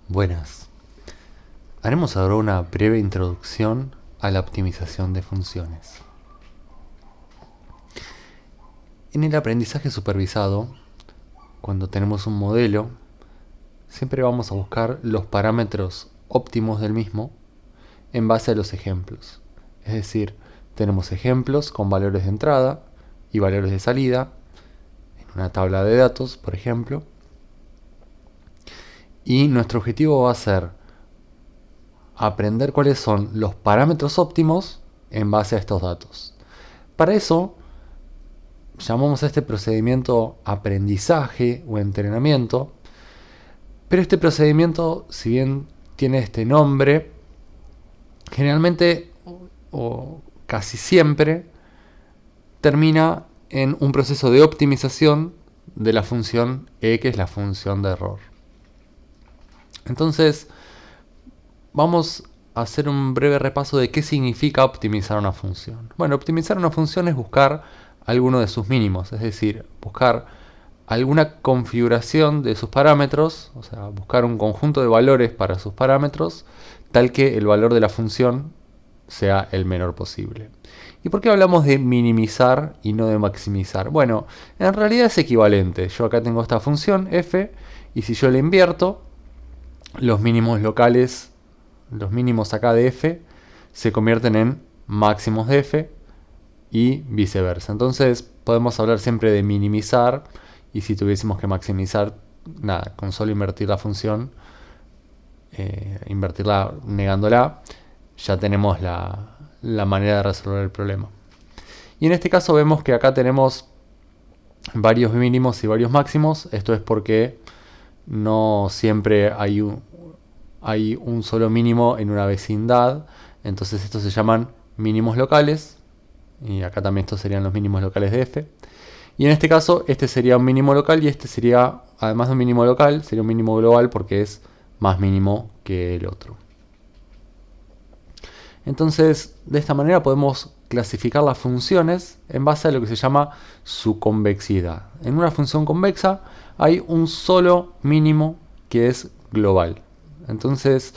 Buenas. Haremos ahora una breve introducción a la optimización de funciones. En el aprendizaje supervisado, cuando tenemos un modelo, siempre vamos a buscar los parámetros óptimos del mismo en base a los ejemplos. Es decir, tenemos ejemplos con valores de entrada y valores de salida en una tabla de datos, por ejemplo, y nuestro objetivo va a ser aprender cuáles son los parámetros óptimos en base a estos datos. Para eso, llamamos a este procedimiento aprendizaje o entrenamiento, pero este procedimiento, si bien tiene este nombre, generalmente o casi siempre termina en un proceso de optimización de la función e, que es la función de error. Entonces, vamos a hacer un breve repaso de qué significa optimizar una función. Bueno, optimizar una función es buscar alguno de sus mínimos, es decir, buscar alguna configuración de sus parámetros, o sea, buscar un conjunto de valores para sus parámetros, tal que el valor de la función sea el menor posible. ¿Y por qué hablamos de minimizar y no de maximizar? Bueno, en realidad es equivalente. Yo acá tengo esta función f, y si yo la invierto, los mínimos locales, los mínimos acá de f, se convierten en máximos de f y viceversa. Entonces podemos hablar siempre de minimizar, y si tuviésemos que maximizar, nada, con solo invertir la función, invertirla negándola, ya tenemos la manera de resolver el problema. Y en este caso vemos que acá tenemos varios mínimos y varios máximos. Esto es porque no siempre hay un solo mínimo en una vecindad. Entonces estos se llaman mínimos locales. Y acá también estos serían los mínimos locales de f. Y en este caso, este sería un mínimo local y este sería, además de un mínimo local, sería un mínimo global porque es más mínimo que el otro. Entonces, de esta manera podemos clasificar las funciones en base a lo que se llama su convexidad. En una función convexa hay un solo mínimo que es global. Entonces,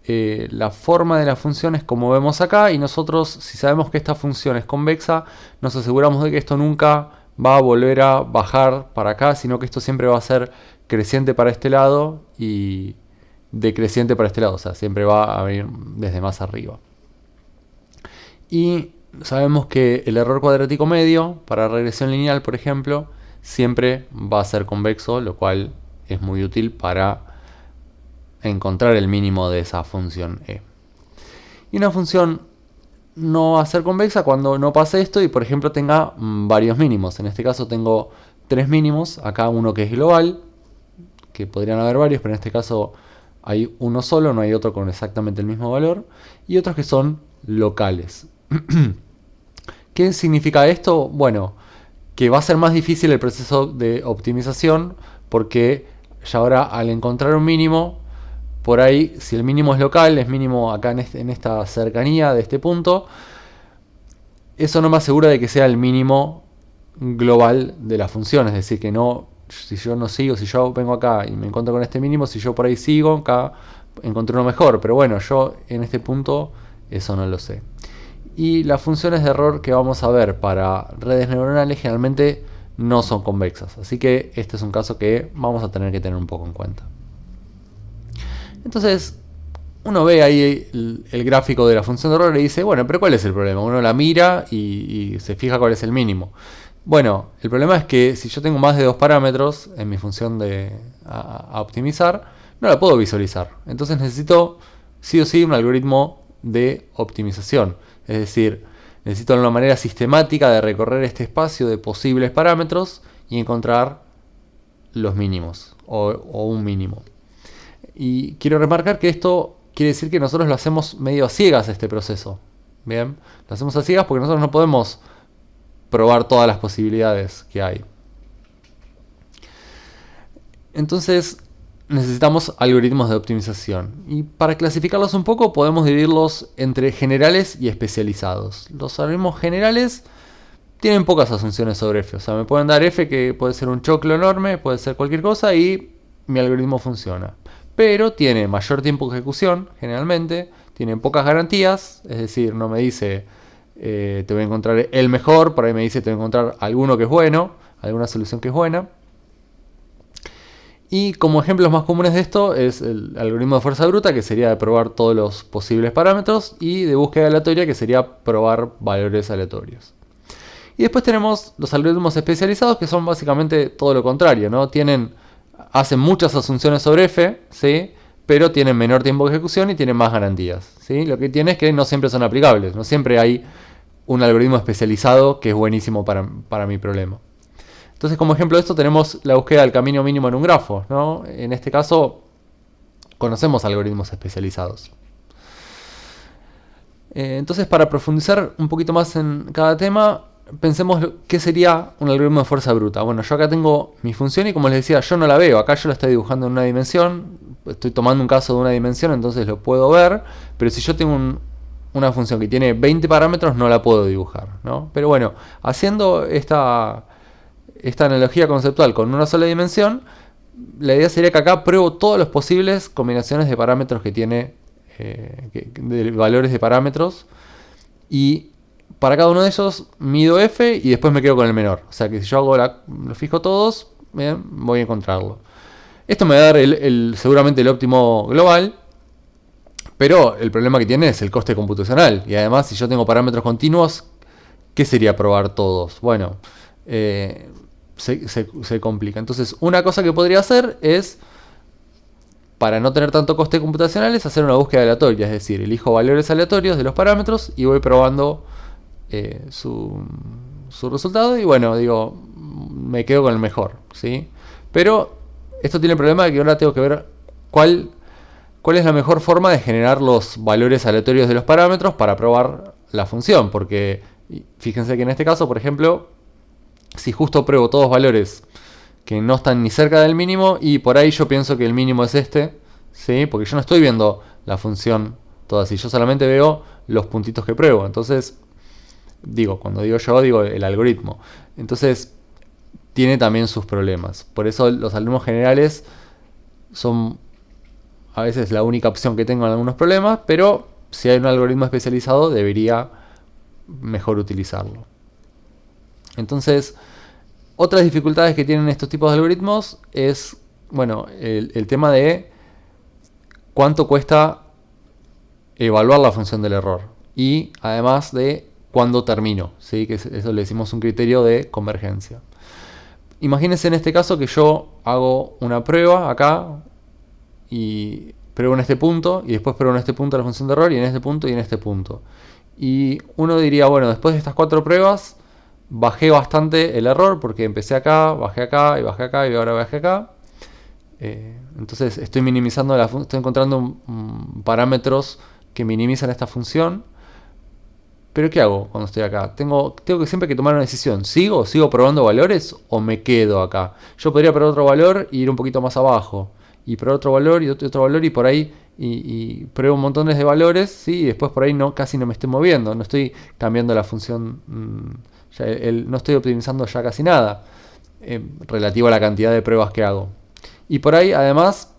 la forma de la función es como vemos acá, y nosotros, si sabemos que esta función es convexa, nos aseguramos de que esto nunca va a volver a bajar para acá, sino que esto siempre va a ser creciente para este lado y decreciente para este lado, o sea, siempre va a venir desde más arriba. Y sabemos que el error cuadrático medio, para regresión lineal, por ejemplo, siempre va a ser convexo, lo cual es muy útil para encontrar el mínimo de esa función e. Y una función no va a ser convexa cuando no pase esto y, por ejemplo, tenga varios mínimos. En este caso tengo tres mínimos, acá uno que es global, que podrían haber varios, pero en este caso hay uno solo, no hay otro con exactamente el mismo valor, y otros que son locales. ¿Qué significa esto? Bueno, que va a ser más difícil el proceso de optimización, porque ya ahora, al encontrar un mínimo, por ahí, si el mínimo es local, es mínimo acá en esta cercanía de este punto, eso no me asegura de que sea el mínimo global de la función. Es decir, que no, si yo no sigo, si yo vengo acá y me encuentro con este mínimo, si yo por ahí sigo, acá encontré uno mejor. Pero bueno, yo en este punto eso no lo sé. Y las funciones de error que vamos a ver para redes neuronales generalmente no son convexas. Así que este es un caso que vamos a tener que tener un poco en cuenta. Entonces, uno ve ahí el gráfico de la función de error y dice, bueno, pero ¿cuál es el problema? Uno la mira y se fija cuál es el mínimo. Bueno, el problema es que si yo tengo más de dos parámetros en mi función a optimizar, no la puedo visualizar. Entonces necesito sí o sí un algoritmo de optimización. Es decir, necesito una manera sistemática de recorrer este espacio de posibles parámetros y encontrar los mínimos o un mínimo. Y quiero remarcar que esto quiere decir que nosotros lo hacemos medio a ciegas, este proceso. Bien, lo hacemos a ciegas porque nosotros no podemos probar todas las posibilidades que hay. Entonces necesitamos algoritmos de optimización. Y para clasificarlos un poco podemos dividirlos entre generales y especializados. Los algoritmos generales tienen pocas asunciones sobre f. O sea, me pueden dar f que puede ser un choclo enorme, puede ser cualquier cosa y mi algoritmo funciona. pero tiene mayor tiempo de ejecución, generalmente, tiene pocas garantías, es decir, no me dice te voy a encontrar el mejor, por ahí me dice te voy a encontrar alguno que es bueno, alguna solución que es buena. Y como ejemplos más comunes de esto es el algoritmo de fuerza bruta, que sería de probar todos los posibles parámetros, y de búsqueda aleatoria, que sería probar valores aleatorios. Y después tenemos los algoritmos especializados, que son básicamente todo lo contrario, ¿no? Hacen muchas asunciones sobre f, ¿sí? Pero tienen menor tiempo de ejecución y tienen más garantías, ¿sí? Lo que tiene es que no siempre son aplicables, no siempre hay un algoritmo especializado que es buenísimo para mi problema. Entonces, como ejemplo de esto tenemos la búsqueda del camino mínimo en un grafo, ¿no? En este caso conocemos algoritmos especializados. Entonces, para profundizar un poquito más en cada tema, pensemos qué sería un algoritmo de fuerza bruta. Bueno, yo acá tengo mi función y, como les decía, yo no la veo. Acá yo la estoy dibujando en una dimensión. Estoy tomando un caso de una dimensión, entonces lo puedo ver. Pero si yo tengo una función que tiene 20 parámetros, no la puedo dibujar, ¿no? Pero bueno, haciendo esta analogía conceptual con una sola dimensión, la idea sería que acá pruebo todas las posibles combinaciones de parámetros que tiene, de valores de parámetros, y para cada uno de ellos mido f y después me quedo con el menor. O sea que si yo lo fijo todos, bien, voy a encontrarlo. Esto me va a dar seguramente el óptimo global, pero el problema que tiene es el coste computacional. Y además, si yo tengo parámetros continuos, ¿qué sería probar todos? Bueno, se complica. Entonces, una cosa que podría hacer es, para no tener tanto coste computacional, es hacer una búsqueda aleatoria. Es decir, elijo valores aleatorios de los parámetros y voy probando su resultado. Y bueno, digo, me quedo con el mejor, ¿sí? Pero esto tiene el problema de que ahora tengo que ver cuál es la mejor forma de generar los valores aleatorios de los parámetros para probar la función. Porque fíjense que en este caso, por ejemplo, si justo pruebo todos valores que no están ni cerca del mínimo, y por ahí yo pienso que el mínimo es este, ¿sí? Porque yo no estoy viendo la función toda así, yo solamente veo los puntitos que pruebo. Entonces, cuando digo yo, digo el algoritmo. Entonces, tiene también sus problemas. Por eso los algoritmos generales son a veces la única opción que tengo en algunos problemas, pero si hay un algoritmo especializado, debería mejor utilizarlo. Entonces, otras dificultades que tienen estos tipos de algoritmos es, bueno, el tema de cuánto cuesta evaluar la función del error, y además de cuándo termino, ¿sí? Que eso le decimos un criterio de convergencia. Imagínense en este caso que yo hago una prueba acá y pruebo en este punto, y después pruebo en este punto la función de error, y en este punto y en este punto. Y uno diría, bueno, después de estas 4 pruebas bajé bastante el error, porque empecé acá, bajé acá y ahora bajé acá. Entonces estoy minimizando estoy encontrando parámetros que minimizan esta función. Pero ¿qué hago cuando estoy acá? Tengo que siempre que tomar una decisión. ¿Sigo probando valores o me quedo acá? Yo podría probar otro valor y ir un poquito más abajo, y probar otro valor y otro valor, y por ahí y pruebo un montón de valores, ¿sí? Y después por ahí casi no me estoy moviendo, no estoy cambiando la función, no estoy optimizando ya casi nada relativo a la cantidad de pruebas que hago. Y por ahí, además,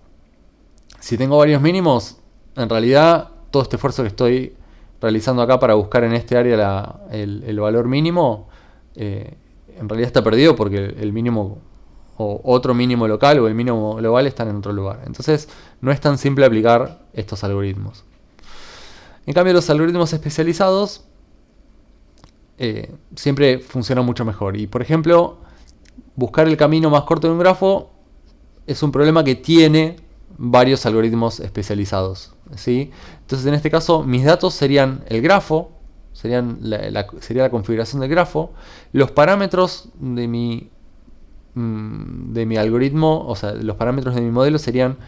si tengo varios mínimos, en realidad todo este esfuerzo que estoy realizando acá para buscar en este área el valor mínimo, en realidad está perdido, porque el mínimo o otro mínimo local o el mínimo global están en otro lugar. Entonces no es tan simple aplicar estos algoritmos. En cambio, los algoritmos especializados siempre funcionan mucho mejor. Y por ejemplo, buscar el camino más corto de un grafo es un problema que tiene varios algoritmos especializados, ¿sí? Entonces, en este caso, mis datos serían el grafo, sería la configuración del grafo, los parámetros de mi algoritmo, o sea, los parámetros de mi modelo serían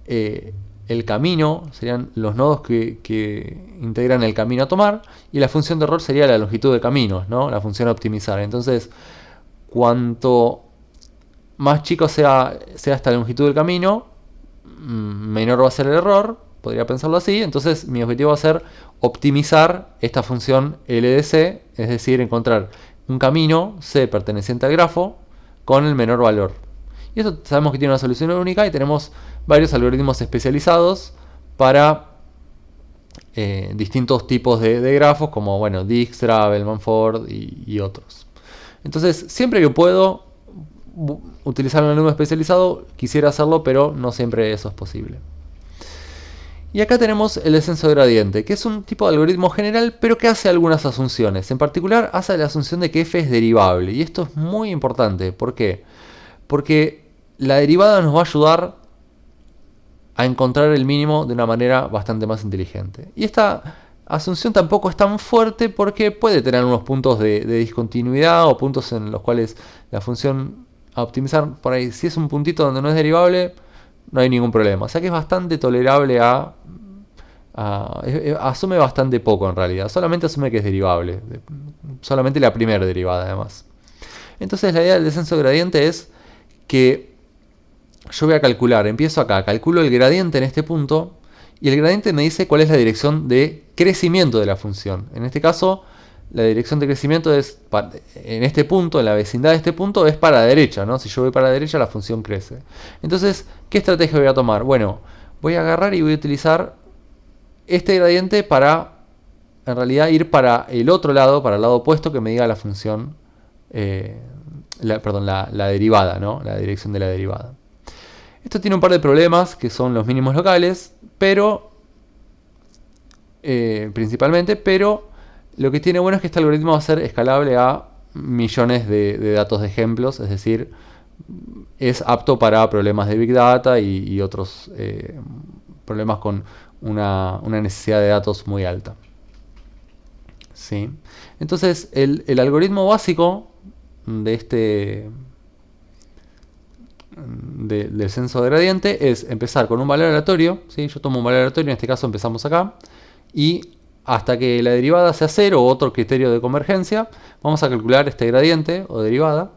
el camino, serían los nodos que integran el camino a tomar, y la función de error sería la longitud de caminos, ¿no? La función a optimizar. Entonces, cuanto más chico sea esta longitud del camino, menor va a ser el error, podría pensarlo así. Entonces mi objetivo va a ser optimizar esta función LDC, es decir, encontrar un camino C perteneciente al grafo con el menor valor. Y esto sabemos que tiene una solución única y tenemos varios algoritmos especializados para distintos tipos de grafos, como bueno, Dijkstra, Bellman-Ford y otros. Entonces, siempre que puedo utilizar un algoritmo especializado, quisiera hacerlo, pero no siempre eso es posible. Y acá tenemos el descenso de gradiente, que es un tipo de algoritmo general, pero que hace algunas asunciones. En particular, hace la asunción de que f es derivable. Y esto es muy importante. ¿Por qué? Porque la derivada nos va a ayudar a encontrar el mínimo de una manera bastante más inteligente. Y esta asunción tampoco es tan fuerte porque puede tener unos puntos de discontinuidad o puntos en los cuales la función a optimizar, por ahí, si es un puntito donde no es derivable, no hay ningún problema. O sea que es bastante tolerable asume bastante poco en realidad. Solamente asume que es derivable. Solamente la primera derivada además. Entonces la idea del descenso de gradiente es que yo voy a calcular, empiezo acá, calculo el gradiente en este punto y el gradiente me dice cuál es la dirección de crecimiento de la función. En este caso, la dirección de crecimiento es en este punto, en la vecindad de este punto, es para la derecha, ¿no? Si yo voy para la derecha, la función crece. Entonces, ¿qué estrategia voy a tomar? Bueno, voy a agarrar y voy a utilizar este gradiente para, en realidad, ir para el otro lado, para el lado opuesto que me diga la función, la derivada, ¿no? La dirección de la derivada. Esto tiene un par de problemas, que son los mínimos locales, pero principalmente, pero lo que tiene bueno es que este algoritmo va a ser escalable a millones de datos de ejemplos, es decir, es apto para problemas de Big Data y otros problemas con una necesidad de datos muy alta. ¿Sí? Entonces, el algoritmo básico de del descenso de gradiente es empezar con un valor aleatorio, ¿sí? Yo tomo un valor aleatorio, en este caso empezamos acá, y hasta que la derivada sea 0 o otro criterio de convergencia, vamos a calcular este gradiente o derivada,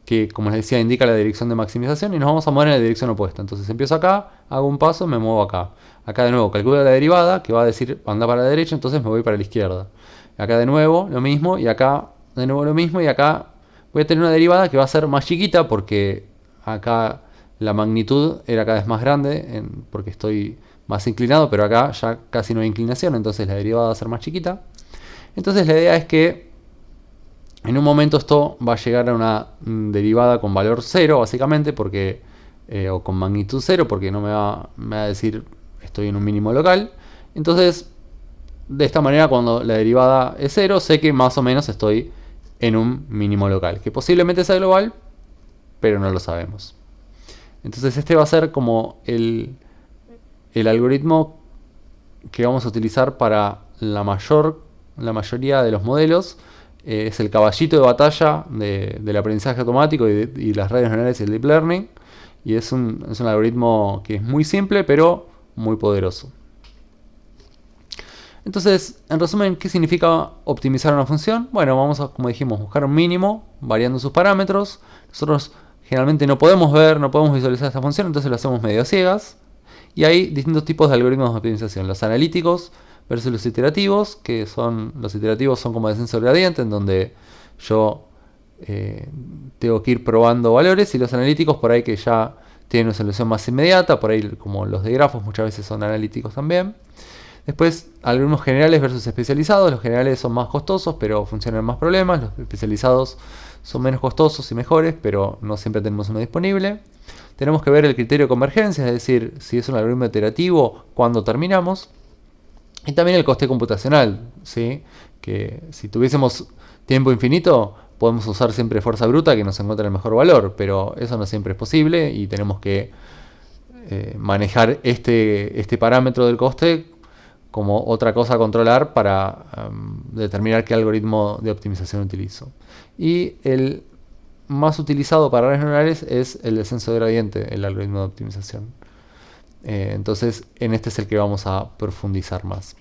que como les decía indica la dirección de maximización, y nos vamos a mover en la dirección opuesta. Entonces empiezo acá, hago un paso, me muevo acá. Acá de nuevo calculo la derivada, que va a decir anda para la derecha, entonces me voy para la izquierda. Acá de nuevo lo mismo, y acá de nuevo lo mismo, y acá voy a tener una derivada que va a ser más chiquita porque acá la magnitud era cada vez más grande porque estoy más inclinado, pero acá ya casi no hay inclinación, entonces la derivada va a ser más chiquita. Entonces la idea es que en un momento esto va a llegar a una derivada con valor 0 básicamente, porque o con magnitud 0, porque no me va a decir estoy en un mínimo local. Entonces de esta manera, cuando la derivada es 0, sé que más o menos estoy en un mínimo local, que posiblemente sea global, pero no lo sabemos. Entonces este va a ser como el algoritmo que vamos a utilizar para la mayoría de los modelos. Es el caballito de batalla del aprendizaje automático y las redes neuronales y el deep learning. Y es un algoritmo que es muy simple, pero muy poderoso. Entonces, en resumen, ¿qué significa optimizar una función? Bueno, vamos a, como dijimos, buscar un mínimo variando sus parámetros. Nosotros generalmente no podemos visualizar esta función, entonces lo hacemos medio ciegas. Y hay distintos tipos de algoritmos de optimización. Los analíticos versus los iterativos, que los iterativos son como descenso de gradiente, en donde yo tengo que ir probando valores, y los analíticos por ahí que ya tienen una solución más inmediata, por ahí como los de grafos muchas veces son analíticos también. Después, algoritmos generales versus especializados. Los generales son más costosos, pero funcionan más problemas. Los especializados son menos costosos y mejores, pero no siempre tenemos uno disponible. Tenemos que ver el criterio de convergencia, es decir, si es un algoritmo iterativo, cuándo terminamos. Y también el coste computacional, ¿sí? Que si tuviésemos tiempo infinito, podemos usar siempre fuerza bruta que nos encuentre el mejor valor, pero eso no siempre es posible y tenemos que manejar este parámetro del coste como otra cosa a controlar para determinar qué algoritmo de optimización utilizo. Y el más utilizado para redes neuronales es el descenso de gradiente, el algoritmo de optimización. Entonces, en este es el que vamos a profundizar más.